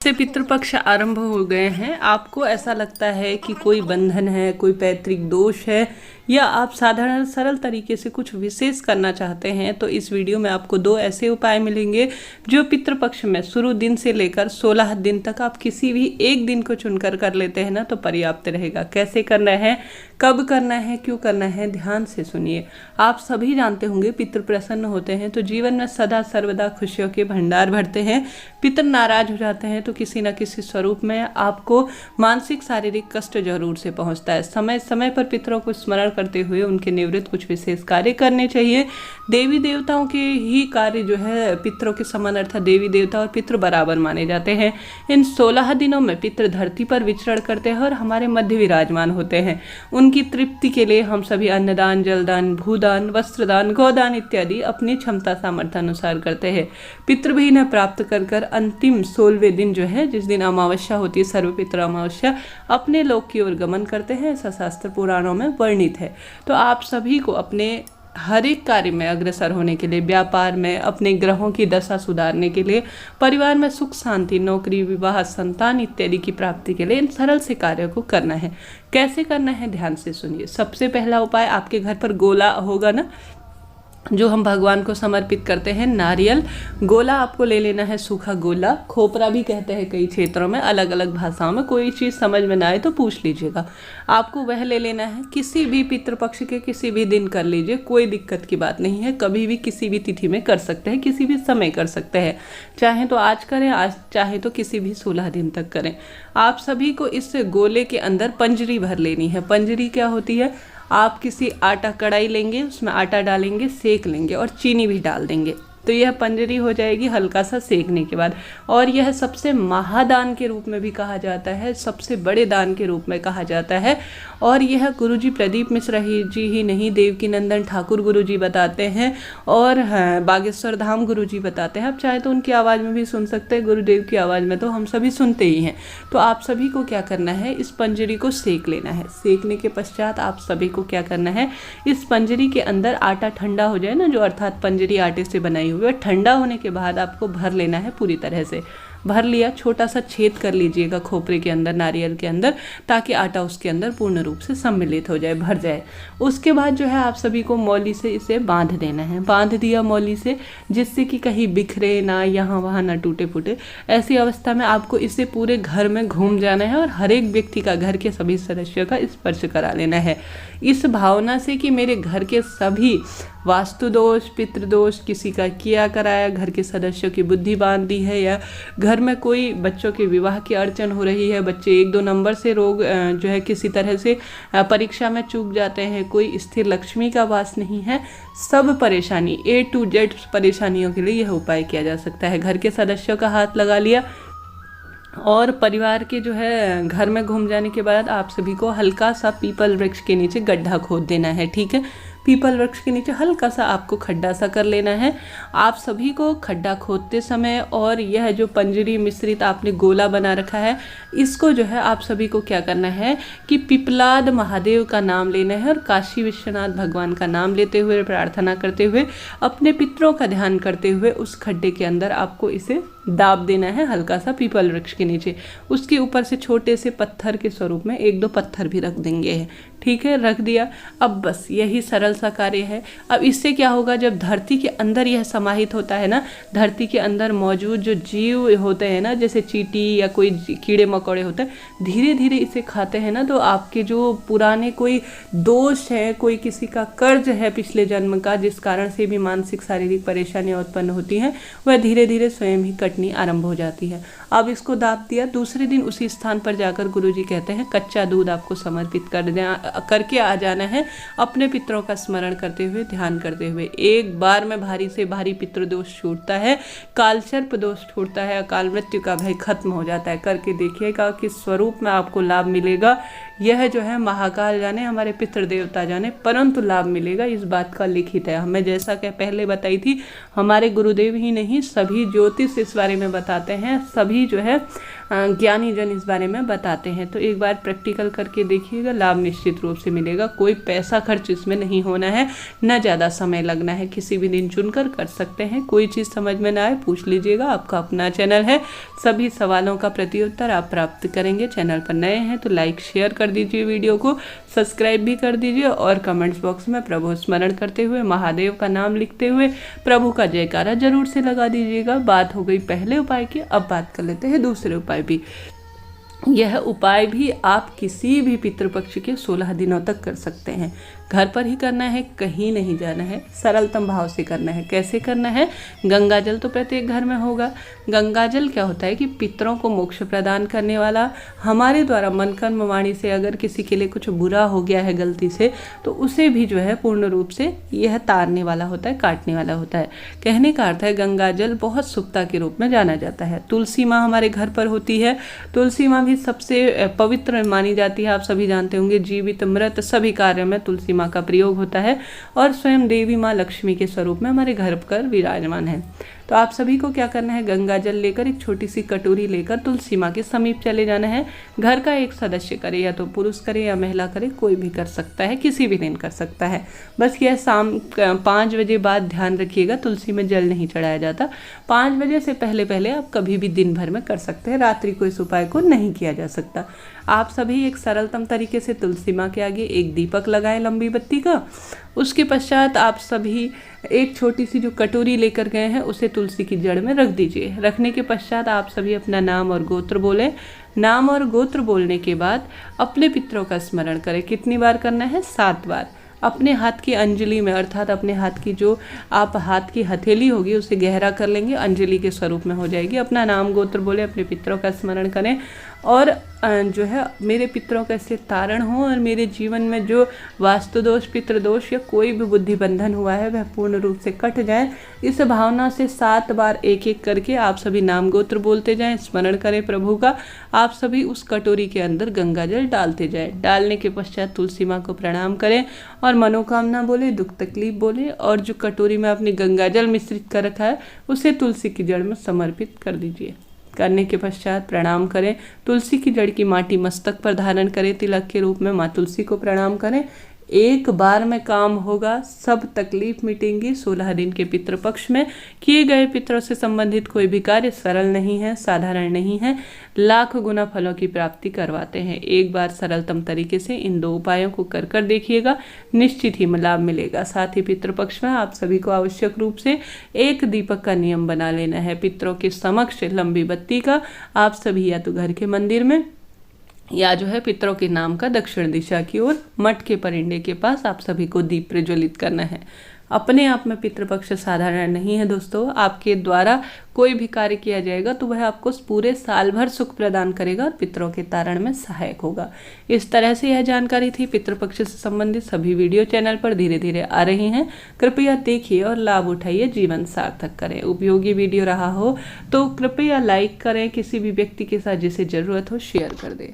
से पितृपक्ष आरंभ हो गए हैं। आपको ऐसा लगता है कि कोई बंधन है, कोई पैतृक दोष है, या आप साधारण सरल तरीके से कुछ विशेष करना चाहते हैं, तो इस वीडियो में आपको 2 ऐसे उपाय मिलेंगे जो पितृपक्ष में शुरू दिन से लेकर 16 दिन तक आप किसी भी एक दिन को चुनकर कर लेते हैं ना तो पर्याप्त रहेगा। कैसे करना है, कब करना है, क्यों करना है, ध्यान से सुनिए। आप सभी जानते होंगे पितृ प्रसन्न होते हैं तो जीवन में सदा सर्वदा खुशियों के भंडार भरते हैं। पितृ नाराज हो जाते हैं तो किसी न किसी स्वरूप में आपको मानसिक शारीरिक कष्ट जरूर से पहुंचता है। समय समय पर पितरों को स्मरण करते हुए उनके निवृत्त कुछ विशेष कार्य करने चाहिए। देवी देवताओं के ही कार्य जो है पितरों के समान, अर्थात देवी देवता और पितृ बराबर माने जाते हैं। इन 16 दिनों में पितृ धरती पर विचरण करते हैं और हमारे मध्य विराजमान होते हैं। उनकी तृप्ति के लिए हम सभी अन्नदान, जलदान, भूदान, वस्त्रदान, गोदान इत्यादि अपनी क्षमता सामर्थ्य अनुसार करते हैं। पितृ भी इन्हें प्राप्त कर अंतिम 16वें दिन जो है, जिस दिन अमावस्या होती है, सर्वपितृ अमावस्या, अपने लोक की ओर गमन करते हैं। ऐसा शास्त्र पुराणों में वर्णित है। तो आप सभी को अपने हर एक कार्य में अग्रसर होने के लिए, व्यापार में, अपने ग्रहों की दशा सुधारने के लिए, परिवार में सुख शांति, नौकरी, विवाह, संतान इत्यादि की प्राप्ति के लिए इन सरल से कार्यों को करना है। कैसे करना है, ध्यान से सुनिए। सबसे पहला उपाय, आपके घर पर गोला होगा ना, जो हम भगवान को समर्पित करते हैं, नारियल गोला आपको ले लेना है। सूखा गोला, खोपरा भी कहते हैं कई क्षेत्रों में, अलग अलग भाषाओं में। कोई चीज़ समझ में ना आए तो पूछ लीजिएगा। आपको वह ले लेना है। किसी भी पितृपक्ष के किसी भी दिन कर लीजिए, कोई दिक्कत की बात नहीं है। कभी भी किसी भी तिथि में कर सकते हैं, किसी भी समय कर सकते हैं। चाहे तो आज करें, आज चाहे तो किसी भी 16 दिन तक करें। आप सभी को इस गोले के अंदर पंजरी भर लेनी है। पंजरी क्या होती है, आप किसी आटा कढ़ाई लेंगे, उसमें आटा डालेंगे, सेक लेंगे और चीनी भी डाल देंगे, तो यह पंजरी हो जाएगी हल्का सा सेकने के बाद। और यह सबसे महादान के रूप में भी कहा जाता है, सबसे बड़े दान के रूप में कहा जाता है। और यह गुरुजी प्रदीप मिश्र जी ही नहीं, देवकी नंदन ठाकुर गुरुजी बताते हैं, और बागेश्वर धाम गुरुजी बताते हैं। आप चाहे तो उनकी आवाज़ में भी सुन सकते हैं, गुरुदेव की आवाज़ में तो हम सभी सुनते ही हैं। तो आप सभी को क्या करना है, इस पंजरी को सेक लेना है। सेकने के पश्चात आप सभी को क्या करना है, इस पंजरी के अंदर आटा ठंडा हो जाए ना, जो अर्थात पंजरी आटे से बनाई हुई, ठंडा होने के बाद आपको भर लेना है। पूरी तरह से भर लिया, छोटा सा छेद कर लीजिएगा खोपरे के अंदर, नारियल के अंदर, ताकि आटा उसके अंदर पूर्ण रूप से सम्मिलित हो जाए, भर जाए। उसके बाद जो है आप सभी को मौली से इसे बांध देना है। बांध दिया मौली से, जिससे कि कहीं बिखरे ना, यहाँ वहाँ ना टूटे फूटे। ऐसी अवस्था में आपको इसे पूरे घर में घूम जाना है और हर एक व्यक्ति का, घर के सभी सदस्यों का स्पर्श करा लेना है, इस भावना से कि मेरे घर के सभी वास्तु दोष, पितृदोष किसी का किया कराया, घर के सदस्यों की बुद्धि बांध दी है, या घर में कोई बच्चों के विवाह की अड़चन हो रही है, बच्चे 1-2 नंबर से रोग जो है किसी तरह से परीक्षा में चूक जाते हैं, कोई स्थिर लक्ष्मी का वास नहीं है, सब परेशानी A to Z परेशानियों के लिए यह उपाय किया जा सकता है। घर के सदस्यों का हाथ लगा लिया और परिवार के जो है घर में घूम जाने के बाद आप सभी को हल्का सा पीपल वृक्ष के नीचे गड्ढा खोद देना है। ठीक है, पीपल वृक्ष के नीचे हल्का सा आपको खड्डा सा कर लेना है। आप सभी को खड्डा खोदते समय, और यह जो पंजरी मिश्रित आपने गोला बना रखा है, इसको जो है आप सभी को क्या करना है कि पिपलाद महादेव का नाम लेना है और काशी विश्वनाथ भगवान का नाम लेते हुए, प्रार्थना करते हुए, अपने पितरों का ध्यान करते हुए उस खड्डे के अंदर आपको इसे दाब देना है, हल्का सा पीपल वृक्ष के नीचे। उसके ऊपर से छोटे से पत्थर के स्वरूप में 1-2 पत्थर भी रख देंगे। ठीक है, रख दिया। अब बस यही सरल सा कार्य है। अब इससे क्या होगा, जब धरती के अंदर यह समाहित होता है ना, धरती के अंदर मौजूद जो जीव होते हैं ना, जैसे चींटी या कोई कीड़े मकोड़े होते हैं, धीरे धीरे इसे खाते हैं ना, तो आपके जो पुराने कोई दोष है, कोई किसी का कर्ज है पिछले जन्म का, जिस कारण से भी मानसिक शारीरिक परेशानियां उत्पन्न होती हैं, वह धीरे धीरे स्वयं ही कटनी आरंभ हो जाती है। अब इसको दाब दिया, दूसरे दिन उसी स्थान पर जाकर गुरुजी कहते हैं कच्चा दूध आपको समर्पित करके आ जाना है, अपने पितरों का स्मरण करते हुए, ध्यान करते हुए। एक बार में भारी से भारी पितृदोष छूटता है, कालसर्प दोष छूटता है, अकाल मृत्यु का भय खत्म हो जाता है। करके देखिएगा किस स्वरूप में आपको लाभ मिलेगा। यह जो है महाकाल जाने, हमारे पितृ देवता जाने, परंतु लाभ मिलेगा, इस बात का लिखित है। हमें जैसा कि पहले बताई थी, हमारे गुरुदेव ही नहीं, सभी ज्योतिष इस बारे में बताते हैं। सभी जो है ज्ञानी जन इस बारे में बताते हैं। तो एक बार प्रैक्टिकल करके देखिएगा, लाभ निश्चित रूप से मिलेगा। कोई पैसा खर्च इसमें नहीं होना है, न ज़्यादा समय लगना है, किसी भी दिन चुनकर कर सकते हैं। कोई चीज़ समझ में ना आए पूछ लीजिएगा, आपका अपना चैनल है, सभी सवालों का प्रत्युत्तर आप प्राप्त करेंगे। चैनल पर नए हैं तो लाइक शेयर कर दीजिए, वीडियो को सब्सक्राइब भी कर दीजिए और कमेंट्स बॉक्स में प्रभु स्मरण करते हुए, महादेव का नाम लिखते हुए प्रभु का जयकारा जरूर से लगा दीजिएगा। बात हो गई पहले उपाय की, अब बात कर लेते हैं दूसरे उपाय भी। यह उपाय भी आप किसी भी पितृपक्ष के 16 दिनों तक कर सकते हैं। घर पर ही करना है, कहीं नहीं जाना है, सरलतम भाव से करना है। कैसे करना है? गंगा जल तो प्रत्येक घर में होगा। गंगा जल क्या होता है कि पितरों को मोक्ष प्रदान करने वाला, हमारे द्वारा मन कर्म वाणी से अगर किसी के लिए कुछ बुरा हो गया है गलती से, तो उसे भी जो है पूर्ण रूप से यह तारने वाला होता है, काटने वाला होता है। कहने का अर्थ है गंगा जल बहुत शुभता के रूप में जाना जाता है। तुलसी माँ हमारे घर पर होती है। तुलसी माँ भी सबसे पवित्र मानी जाती है। आप सभी जानते होंगे, जीवित मृत सभी कार्यों में तुलसी माँ का प्रयोग होता है और स्वयं देवी माँ लक्ष्मी के स्वरूप में हमारे घर पर विराजमान है। तो आप सभी को क्या करना है? गंगा जल लेकर एक छोटी सी कटोरी लेकर तुलसी माँ के समीप चले जाना है। घर का एक सदस्य करे, या तो पुरुष करे या महिला करे, कोई भी कर सकता है, किसी भी दिन कर सकता है। बस यह शाम 5 बजे बाद ध्यान रखिएगा, तुलसी में जल नहीं चढ़ाया जाता। 5 बजे से पहले पहले आप कभी भी दिन भर में कर सकते हैं, रात्रि को इस उपाय को नहीं किया जा सकता। आप सभी एक सरलतम तरीके से तुलसी माँ के आगे एक दीपक लगाएं लंबी बत्ती का। उसके पश्चात आप सभी एक छोटी सी जो कटोरी लेकर गए हैं उसे तुलसी की जड़ में रख दीजिए। रखने के पश्चात आप सभी अपना नाम और गोत्र बोलें। नाम और गोत्र बोलने के बाद अपने पितरों का स्मरण करें। कितनी बार करना है? 7 बार। अपने हाथ की अंजलि में, अर्थात अपने हाथ की जो आप हाथ की हथेली होगी उसे गहरा कर लेंगे, अंजलि के स्वरूप में हो जाएगी। अपना नाम गोत्र बोले, अपने पितरों का स्मरण करें और जो है मेरे पितरों का इससे तारण हो और मेरे जीवन में जो वास्तु दोष, पितृदोष या कोई भी बुद्धि बंधन हुआ है वह पूर्ण रूप से कट जाए। इस भावना से 7 बार एक एक करके आप सभी नाम गोत्र बोलते जाएं, स्मरण करें प्रभु का। आप सभी उस कटोरी के अंदर गंगा जल डालते जाएं। डालने के पश्चात तुलसी माँ को प्रणाम करें और मनोकामना बोले, दुख तकलीफ बोले और जो कटोरी में आपने गंगा जल मिश्रित कर रखा है उसे तुलसी की जड़ में समर्पित कर दीजिए। करने के पश्चात प्रणाम करें। तुलसी की जड़ की माटी मस्तक पर धारण करें, तिलक के रूप में माँ तुलसी को प्रणाम करें। एक बार में काम होगा, सब तकलीफ मिटेंगी। 16 दिन के पितृपक्ष में किए गए पितरों से संबंधित कोई भी कार्य सरल नहीं है, साधारण नहीं है, लाख गुना फलों की प्राप्ति करवाते हैं। एक बार सरलतम तरीके से इन 2 उपायों को कर देखिएगा, निश्चित ही लाभ मिलेगा। साथ ही पितृपक्ष में आप सभी को आवश्यक रूप से एक दीपक का नियम बना लेना है। पितरों के समक्ष लंबी बत्ती का आप सभी या तो घर के मंदिर में या जो है पितरों के नाम का दक्षिण दिशा की ओर मठ के परिंडे के पास आप सभी को दीप प्रज्वलित करना है। अपने आप में पितृपक्ष साधारण नहीं है दोस्तों। आपके द्वारा कोई भी कार्य किया जाएगा तो वह आपको पूरे साल भर सुख प्रदान करेगा और पितरों के तारण में सहायक होगा। इस तरह से यह जानकारी थी पितृपक्ष से संबंधित। सभी वीडियो चैनल पर धीरे धीरे आ रही हैं, कृपया देखिए और लाभ उठाइए, जीवन सार्थक करें। उपयोगी वीडियो रहा हो तो कृपया लाइक करें, किसी भी व्यक्ति के साथ जिसे जरूरत हो शेयर कर दें।